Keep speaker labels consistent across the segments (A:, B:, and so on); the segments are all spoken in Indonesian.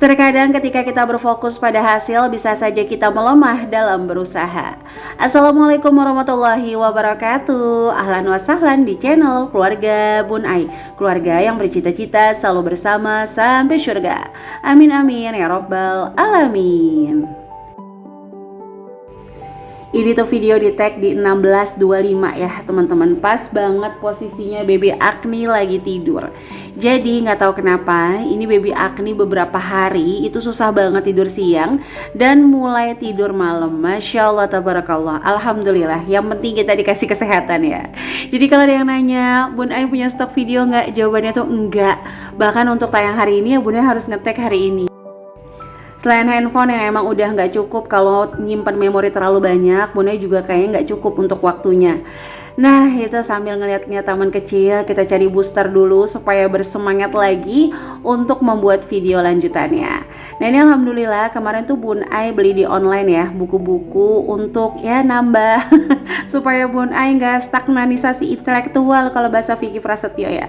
A: Terkadang ketika kita berfokus pada hasil, bisa saja kita melemah dalam berusaha. Assalamualaikum warahmatullahi wabarakatuh. Ahlan wa sahlan di channel Keluarga Bun Ai, keluarga yang bercita-cita selalu bersama sampai surga. Amin amin ya robbal alamin. Ini tuh video di tag di 16.25 ya teman-teman. Pas banget posisinya baby Agni lagi tidur. Jadi nggak tahu kenapa ini baby Agni beberapa hari itu susah banget tidur siang dan mulai tidur malam. Masya Allah tabarakallah. Alhamdulillah. Yang penting kita dikasih kesehatan ya. Jadi kalau ada yang nanya, Bun Ai punya stok video nggak? Jawabannya tuh enggak. Bahkan untuk tayang hari ini ya Bun Ai harus nge-tag hari ini. Selain handphone yang emang udah nggak cukup kalau nyimpan memori terlalu banyak, Bun Ai juga kayaknya nggak cukup untuk waktunya. Nah itu sambil ngeliat-ngeliat taman kecil, kita cari booster dulu supaya bersemangat lagi untuk membuat video lanjutannya. Nah ini alhamdulillah kemarin tuh Bun Ai beli di online ya, buku-buku untuk ya nambah supaya Bun Ai nggak stagnanisasi intelektual kalau bahasa Vicky Prasetyo ya.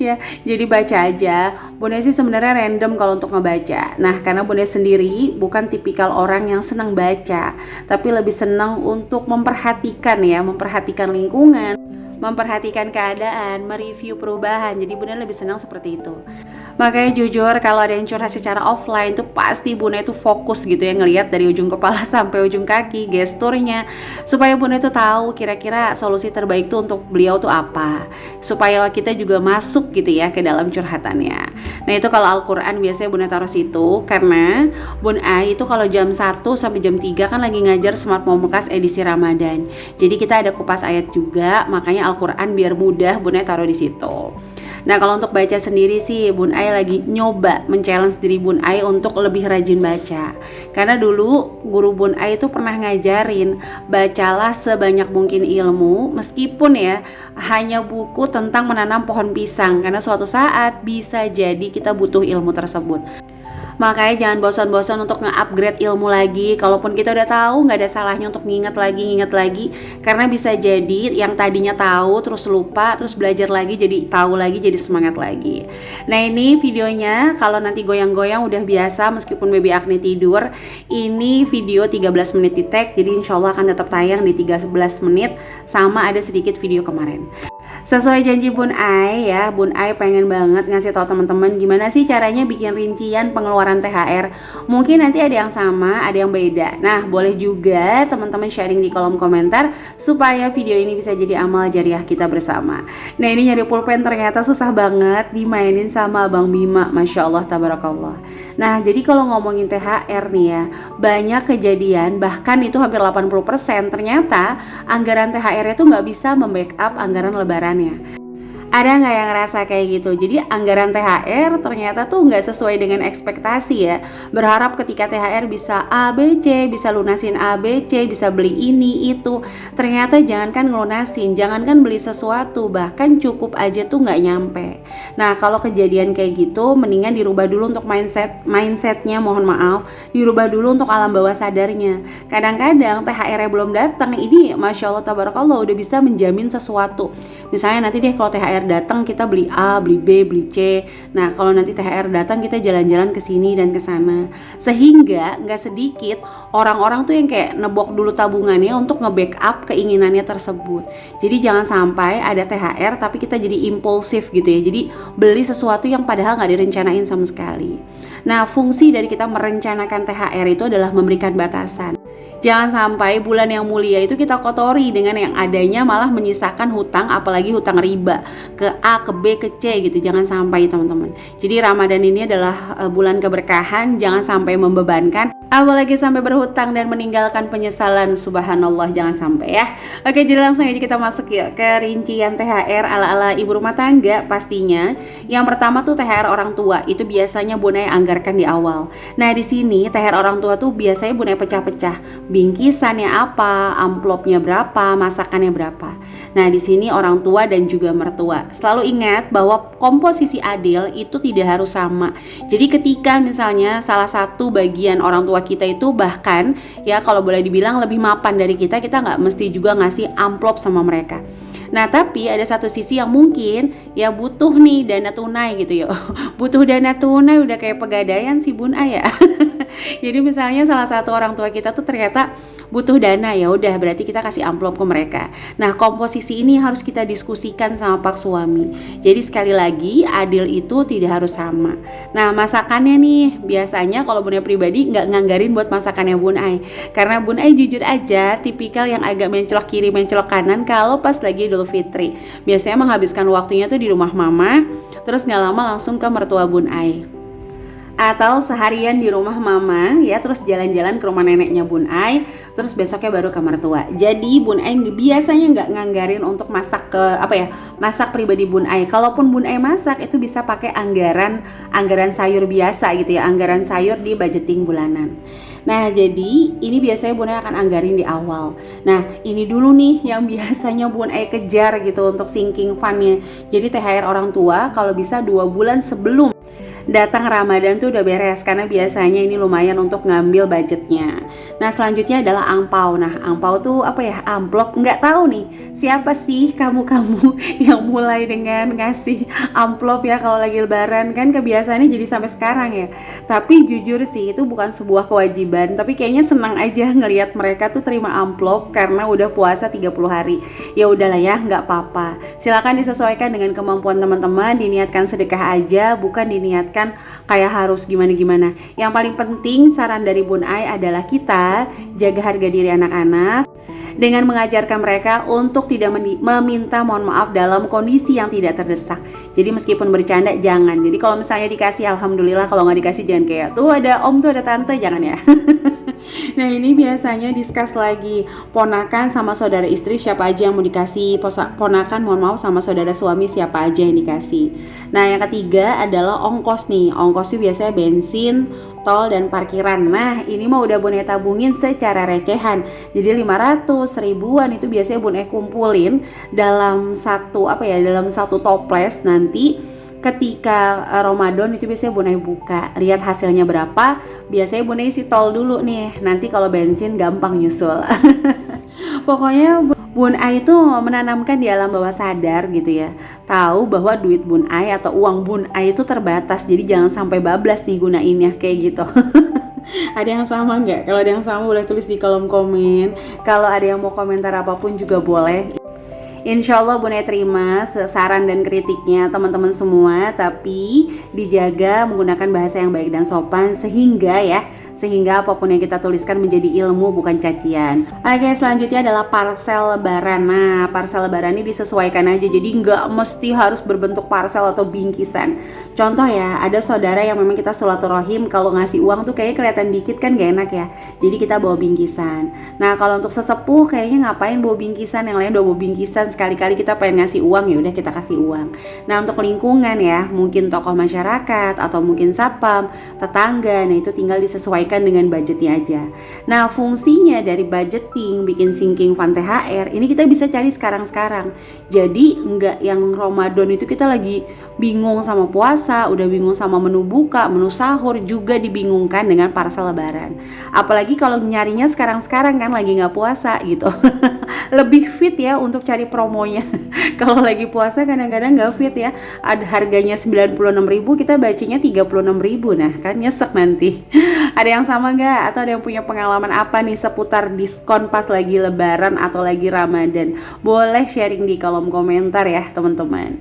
A: Ya, jadi baca aja. Bun Ai sih sebenarnya random kalau untuk ngebaca. Nah, karena Bun Ai sendiri bukan tipikal orang yang senang baca, tapi lebih senang untuk memperhatikan ya, memperhatikan lingkungan, memperhatikan keadaan, mereview perubahan. Jadi Bun Ai lebih senang seperti itu. Makanya jujur kalau ada yang curhat secara offline tuh pasti Bun Ai tuh fokus gitu ya, ngelihat dari ujung kepala sampai ujung kaki, gesturnya, supaya Bun Ai tuh tahu kira-kira solusi terbaik tuh untuk beliau tuh apa, supaya kita juga masuk gitu ya ke dalam curhatannya. Nah itu kalau Al-Quran biasanya Bun Ai taruh situ, karena Bun Ai itu kalau jam 1 sampai jam 3 kan lagi ngajar Smart Momokaz edisi Ramadan. Jadi kita ada kupas ayat juga, makanya Al-Quran biar mudah Bun Ai taruh di situ. Nah kalau untuk baca sendiri sih Bun Ai lagi nyoba men-challenge diri Bun Ai untuk lebih rajin baca. Karena dulu guru Bun Ai itu pernah ngajarin bacalah sebanyak mungkin ilmu, meskipun ya hanya buku tentang menanam pohon pisang, karena suatu saat bisa jadi kita butuh ilmu tersebut. Makanya jangan bosan-bosan untuk nge-upgrade ilmu lagi. Kalaupun kita udah tahu, nggak ada salahnya untuk nginget lagi. Karena bisa jadi yang tadinya tahu terus lupa, terus belajar lagi jadi tahu lagi, jadi semangat lagi. Nah ini videonya kalau nanti goyang-goyang udah biasa meskipun baby Agni tidur. Ini video 13 menit di tag, jadi insya Allah akan tetap tayang di 13 menit. Sama ada sedikit video kemarin. Sesuai janji Bun Ai ya, Bun Ai pengen banget ngasih tahu teman-teman gimana sih caranya bikin rincian pengeluaran THR. Mungkin nanti ada yang sama, ada yang beda. Nah, boleh juga teman-teman sharing di kolom komentar supaya video ini bisa jadi amal jariah kita bersama. Nah, ini nyari pulpen ternyata susah banget dimainin sama Abang Bima, Masya Allah tabarakallah. Nah, jadi kalau ngomongin THR nih ya, banyak kejadian bahkan itu hampir 80% ternyata anggaran THR itu nggak bisa membackup anggaran lebaran. Ada nggak yang ngerasa kayak gitu? Jadi anggaran THR ternyata tuh nggak sesuai dengan ekspektasi ya. Berharap ketika THR bisa A, B, C, bisa lunasin A, B, C, bisa beli ini, itu. Ternyata jangankan ngelunasin, jangankan beli sesuatu, bahkan cukup aja tuh nggak nyampe. Nah kalau kejadian kayak gitu, mendingan dirubah dulu untuk mindsetnya, mohon maaf. Dirubah dulu untuk alam bawah sadarnya. Kadang-kadang THR-nya belum datang, ini Masya Allah tabarakallah udah bisa menjamin sesuatu. Misalnya nanti deh kalau THR datang kita beli A, beli B, beli C. Nah kalau nanti THR datang kita jalan-jalan ke sini dan ke sana. Sehingga nggak sedikit orang-orang tuh yang kayak nebok dulu tabungannya untuk nge-backup keinginannya tersebut. Jadi jangan sampai ada THR tapi kita jadi impulsif gitu ya. Jadi beli sesuatu yang padahal nggak direncanain sama sekali. Nah fungsi dari kita merencanakan THR itu adalah memberikan batasan. Jangan sampai bulan yang mulia itu kita kotori dengan yang adanya malah menyisakan hutang, apalagi hutang riba ke A, ke B, ke C gitu. Jangan sampai teman-teman. Jadi Ramadan ini adalah bulan keberkahan, jangan sampai membebankan, apalagi sampai berhutang dan meninggalkan penyesalan. Subhanallah, jangan sampai ya. Oke, jadi langsung aja kita masuk ya ke rincian THR ala-ala ibu rumah tangga pastinya. Yang pertama tuh THR orang tua, itu biasanya Bun Ai anggarkan di awal. Nah di sini THR orang tua tuh biasanya Bun Ai pecah-pecah. Bingkisannya apa, amplopnya berapa, masakannya berapa. Nah di sini orang tua dan juga mertua. Selalu ingat bahwa komposisi adil itu tidak harus sama. Jadi ketika misalnya salah satu bagian orang tua kita itu bahkan ya kalau boleh dibilang lebih mapan dari kita nggak mesti juga ngasih amplop sama mereka. Nah, tapi ada satu sisi yang mungkin ya butuh nih dana tunai gitu ya. Butuh dana tunai udah kayak pegadaian si Bun Ai ya. Jadi misalnya salah satu orang tua kita tuh ternyata butuh dana, ya udah berarti kita kasih amplop ke mereka. Nah, komposisi ini harus kita diskusikan sama pak suami. Jadi sekali lagi adil itu tidak harus sama. Nah, masakannya nih biasanya kalau Bun Ai pribadi nggak nganggarin buat masakannya Bun Ai, karena Bun Ai jujur aja tipikal yang agak mencelok kiri mencelok kanan kalau pas lagi Idul Fitri. Biasanya menghabiskan waktunya tuh di rumah mama, terus nggak lama langsung ke mertua Bun Ai, atau seharian di rumah mama ya, terus jalan-jalan ke rumah neneknya Bun Ai, terus besoknya baru ke mertua. Jadi Bun Ai biasanya nggak nganggarin untuk masak ke masak pribadi Bun Ai. Kalaupun Bun Ai masak itu bisa pakai anggaran sayur biasa gitu ya, anggaran sayur di budgeting bulanan. Nah, jadi ini biasanya Bun Ai akan anggarin di awal. Nah, ini dulu nih yang biasanya Bun Ai kejar gitu untuk sinking fund-nya. Jadi THR orang tua kalau bisa 2 bulan sebelum datang Ramadan tuh udah beres, karena biasanya ini lumayan untuk ngambil budgetnya. Nah, selanjutnya adalah angpau. Nah, angpau tuh amplop. Nggak tahu nih siapa sih kamu yang mulai dengan ngasih amplop ya kalau lagi lebaran, kan kebiasaannya jadi sampai sekarang ya. Tapi jujur sih itu bukan sebuah kewajiban, tapi kayaknya senang aja ngelihat mereka tuh terima amplop karena udah puasa 30 hari. Ya udahlah ya, nggak apa-apa. Silakan disesuaikan dengan kemampuan teman-teman, diniatkan sedekah aja, bukan diniatkan kayak harus gimana-gimana. Yang paling penting saran dari Bun Ai adalah kita jaga harga diri anak-anak dengan mengajarkan mereka untuk tidak meminta mohon maaf dalam kondisi yang tidak terdesak. Jadi meskipun bercanda jangan. Jadi kalau misalnya dikasih alhamdulillah, kalau nggak dikasih jangan kayak tuh ada om tuh ada tante, jangan ya. Nah, ini biasanya discuss lagi ponakan sama saudara istri siapa aja yang mau dikasih, ponakan mohon maaf sama saudara suami siapa aja yang dikasih. Nah, yang ketiga adalah ongkos nih. Ongkos itu biasanya bensin, tol, dan parkiran. Nah, ini mah udah Bun Ai tabungin secara recehan. Jadi 500 ribuan itu biasanya Bun Ai kumpulin dalam dalam satu toples. Nanti ketika Ramadan itu biasanya Bun Ai buka, lihat hasilnya berapa. Biasanya Bun Ai isi tol dulu nih, nanti kalau bensin gampang nyusul. Pokoknya Bun Ai itu menanamkan di alam bawah sadar gitu ya, tahu bahwa duit Bun Ai atau uang Bun Ai itu terbatas. Jadi jangan sampai bablas nih gunainnya kayak gitu. Ada yang sama nggak? Kalau ada yang sama boleh tulis di kolom komen. Kalau ada yang mau komentar apapun juga boleh. Insya Allah Bun Ai terima saran dan kritiknya teman-teman semua, tapi dijaga menggunakan bahasa yang baik dan sopan sehingga apapun yang kita tuliskan menjadi ilmu bukan cacian. Oke, selanjutnya adalah parcel lebaran. Nah, parcel lebaran ini disesuaikan aja, jadi nggak mesti harus berbentuk parcel atau bingkisan. Contoh ya, ada saudara yang memang kita silaturahim, kalau ngasih uang tuh kayaknya kelihatan dikit kan gak enak ya, jadi kita bawa bingkisan. Nah, kalau untuk sesepuh kayaknya ngapain bawa bingkisan, yang lain udah bawa bingkisan, sekali-kali kita pengen ngasih uang ya udah kita kasih uang. Nah, untuk lingkungan ya, mungkin tokoh masyarakat atau mungkin satpam, tetangga, nah itu tinggal disesuaikan dengan budgetnya aja. Nah, fungsinya dari budgeting bikin sinking fund THR ini kita bisa cari sekarang-sekarang. Jadi enggak yang Ramadan itu kita lagi bingung sama puasa, udah bingung sama menu buka, menu sahur, juga dibingungkan dengan parcel lebaran. Apalagi kalau nyarinya sekarang-sekarang kan lagi nggak puasa gitu. Lebih fit ya untuk cari promonya. Kalau lagi puasa kadang-kadang nggak fit ya. Ada harganya 96.000, kita bacanya 36.000. Nah, kan nyesek nanti. Ada yang sama nggak? Atau ada yang punya pengalaman apa nih seputar diskon pas lagi lebaran atau lagi Ramadan? Boleh sharing di kolom komentar ya teman-teman.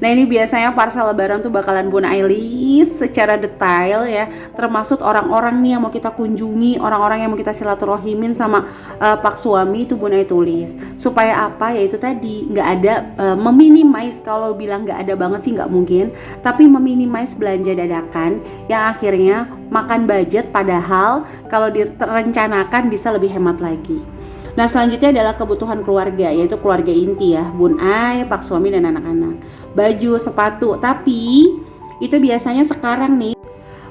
A: Nah, ini biasanya parcel lebaran tuh bakalan Bun Ai list secara detail ya, termasuk orang-orang nih yang mau kita kunjungi, orang-orang yang mau kita silaturahmin sama pak suami itu Bun Ai tulis. Supaya apa? Ya itu tadi, nggak ada meminimize. Kalau bilang nggak ada banget sih nggak mungkin, tapi meminimize belanja dadakan yang akhirnya makan budget, padahal kalau direncanakan bisa lebih hemat lagi. Nah, selanjutnya adalah kebutuhan keluarga, yaitu keluarga inti ya, Bun Ai, pak suami, dan anak-anak. Baju, sepatu, tapi itu biasanya sekarang nih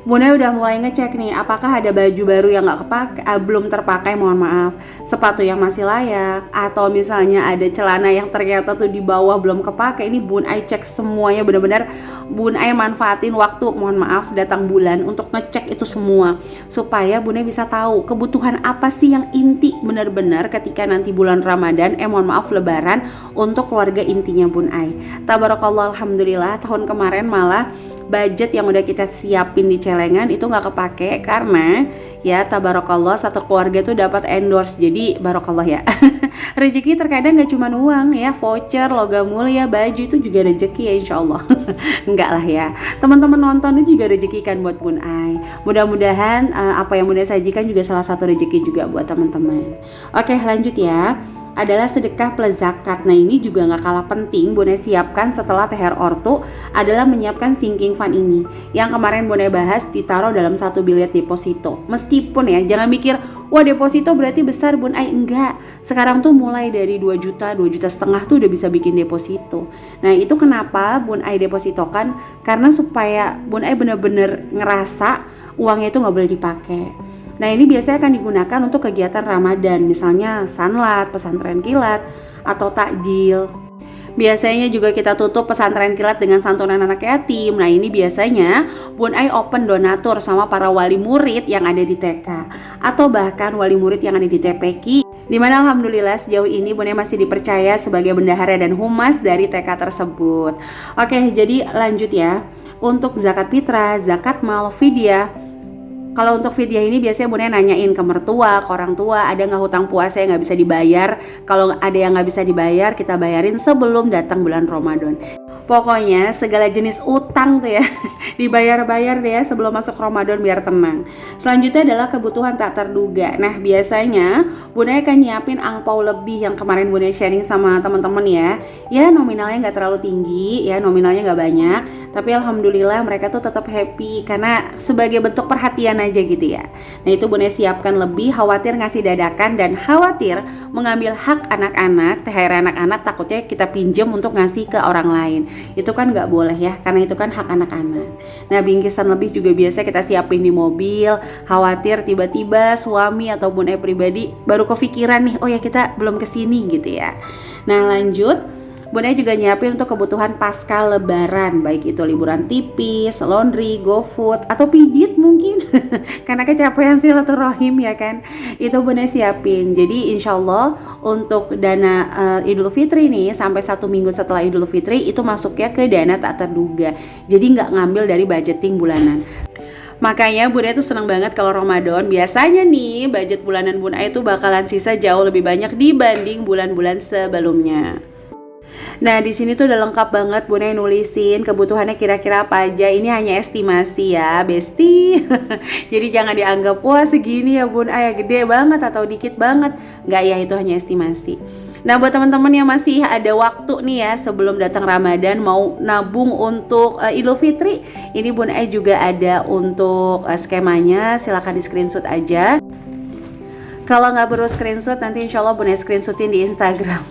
A: Bunda udah mulai ngecek nih, apakah ada baju baru yang nggak kepake, belum terpakai, mohon maaf, sepatu yang masih layak, atau misalnya ada celana yang ternyata tuh di bawah belum kepake. Ini Bun Ai cek semuanya, benar-benar Bun Ai manfaatin waktu, mohon maaf, datang bulan untuk ngecek itu semua, supaya Bunda bisa tahu kebutuhan apa sih yang inti benar-benar ketika nanti bulan Ramadan, mohon maaf Lebaran, untuk keluarga intinya Bun Ai. Tabarakallah, alhamdulillah tahun kemarin malah budget yang udah kita siapin di celengan itu nggak kepake karena ya tabarakallah satu keluarga tuh dapat endorse, jadi barokallah ya. Rezeki terkadang nggak cuma uang ya, voucher, logam mulia, baju itu juga rezeki ya insyaallah. Enggak lah ya, teman-teman nonton itu juga rezeki kan buat Bun Ai. Mudah-mudahan apa yang Bunda sajikan juga salah satu rezeki juga buat teman-teman. Oke, lanjut ya, adalah sedekah plus zakat. Nah ini juga gak kalah penting Bunda siapkan setelah THR ortu, adalah menyiapkan sinking fund ini yang kemarin Bunda bahas, ditaruh dalam satu bilet deposito. Meskipun ya jangan mikir wah deposito berarti besar Bun Ai, enggak. Sekarang tuh mulai dari 2 juta, 2 juta setengah tuh udah bisa bikin deposito. Nah itu kenapa Bun Ai depositokan, karena supaya Bun Ai bener-bener ngerasa uangnya itu gak boleh dipakai. Nah ini biasanya akan digunakan untuk kegiatan Ramadan, misalnya sanlat, pesantren kilat, atau takjil. Biasanya juga kita tutup pesantren kilat dengan santunan anak yatim. Nah ini biasanya Bun Ai open donatur sama para wali murid yang ada di TK, atau bahkan wali murid yang ada di TPQ, dimana alhamdulillah sejauh ini Bun Ai masih dipercaya sebagai bendahara dan humas dari TK tersebut. Oke, jadi lanjut ya. Untuk zakat fitrah, zakat mal, fidyah. Kalau untuk fidyah ini biasanya Bunda nanyain ke mertua, ke orang tua, ada nggak hutang puasa yang nggak bisa dibayar. Kalau ada yang nggak bisa dibayar, kita bayarin sebelum datang bulan Ramadan. Pokoknya segala jenis utang tuh ya dibayar-bayar deh ya sebelum masuk Ramadan biar tenang. Selanjutnya adalah kebutuhan tak terduga. Nah biasanya Bunda akan nyiapin angpau lebih yang kemarin Bunda sharing sama teman-teman ya. Ya nominalnya nggak terlalu tinggi ya, nominalnya nggak banyak, tapi alhamdulillah mereka tuh tetap happy karena sebagai bentuk perhatian aja gitu ya. Nah itu Bunda siapkan lebih, khawatir ngasih dadakan dan khawatir mengambil hak anak-anak, THR anak-anak takutnya kita pinjam untuk ngasih ke orang lain. Itu kan nggak boleh ya, karena itu kan hak anak-anak. Nah bingkisan lebih juga biasa kita siapin di mobil, khawatir tiba-tiba suami ataupun pribadi baru kepikiran nih, oh ya kita belum kesini gitu ya. Nah lanjut, Bunda juga nyiapin untuk kebutuhan pasca lebaran, baik itu liburan tipis, laundry, GoFood, atau pijit mungkin karena kecapean silaturahim ya kan. Itu Bunda siapin. Jadi insya Allah untuk dana Idul Fitri nih sampai 1 minggu setelah Idul Fitri itu masuknya ke dana tak terduga. Jadi nggak ngambil dari budgeting bulanan. Makanya Bunda tuh seneng banget kalau Ramadan. Biasanya nih budget bulanan Bunda itu bakalan sisa jauh lebih banyak dibanding bulan-bulan sebelumnya. Nah di sini tuh udah lengkap banget Bunda nulisin kebutuhannya kira-kira apa aja. Ini hanya estimasi ya Besti. Jadi jangan dianggap wah segini ya Bun Ai gede banget atau dikit banget. Nggak ya, itu hanya estimasi. Nah buat teman-teman yang masih ada waktu nih ya sebelum datang Ramadan mau nabung untuk Idul Fitri, ini Bun Ai juga ada untuk skemanya, silahkan di screenshot aja. Kalau nggak perlu screenshot, nanti insya Allah Bunda screenshotin di Instagram.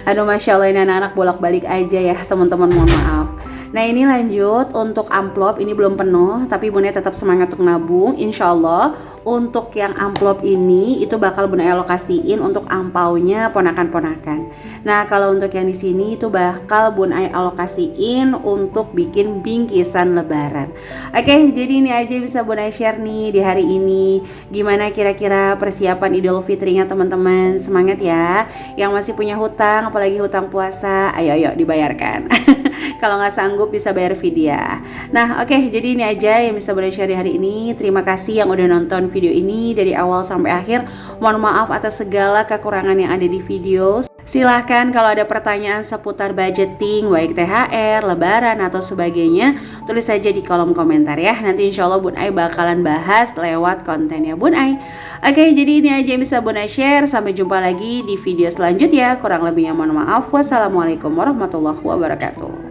A: Aduh Masya Allah ini anak-anak bolak-balik aja ya teman-teman, mohon maaf. Nah ini lanjut untuk amplop, ini belum penuh tapi Bunda tetap semangat untuk nabung. Insya Allah untuk yang amplop ini itu bakal Bunda alokasiin untuk angpaunya ponakan-ponakan. Nah kalau untuk yang di sini itu bakal Bunda alokasiin untuk bikin bingkisan lebaran. Oke, jadi ini aja bisa Bunda share nih di hari ini. Gimana kira-kira persiapan Idul Fitrinya teman-teman? Semangat ya. Yang masih punya hutang, apalagi hutang puasa, ayo dibayarkan. Kalau nggak sanggup bisa bayar fidyah. Nah oke, jadi ini aja yang bisa Bunda share di hari ini. Terima kasih yang udah nonton video ini dari awal sampai akhir. Mohon maaf atas segala kekurangan yang ada di video. Silahkan kalau ada pertanyaan seputar budgeting, baik THR, lebaran atau sebagainya, tulis saja di kolom komentar ya. Nanti insya Allah Bun Ai bakalan bahas lewat kontennya Bun Ai. Oke, jadi ini aja yang bisa Bun Ai share. Sampai jumpa lagi di video selanjutnya. Kurang lebihnya mohon maaf. Wassalamualaikum warahmatullahi wabarakatuh.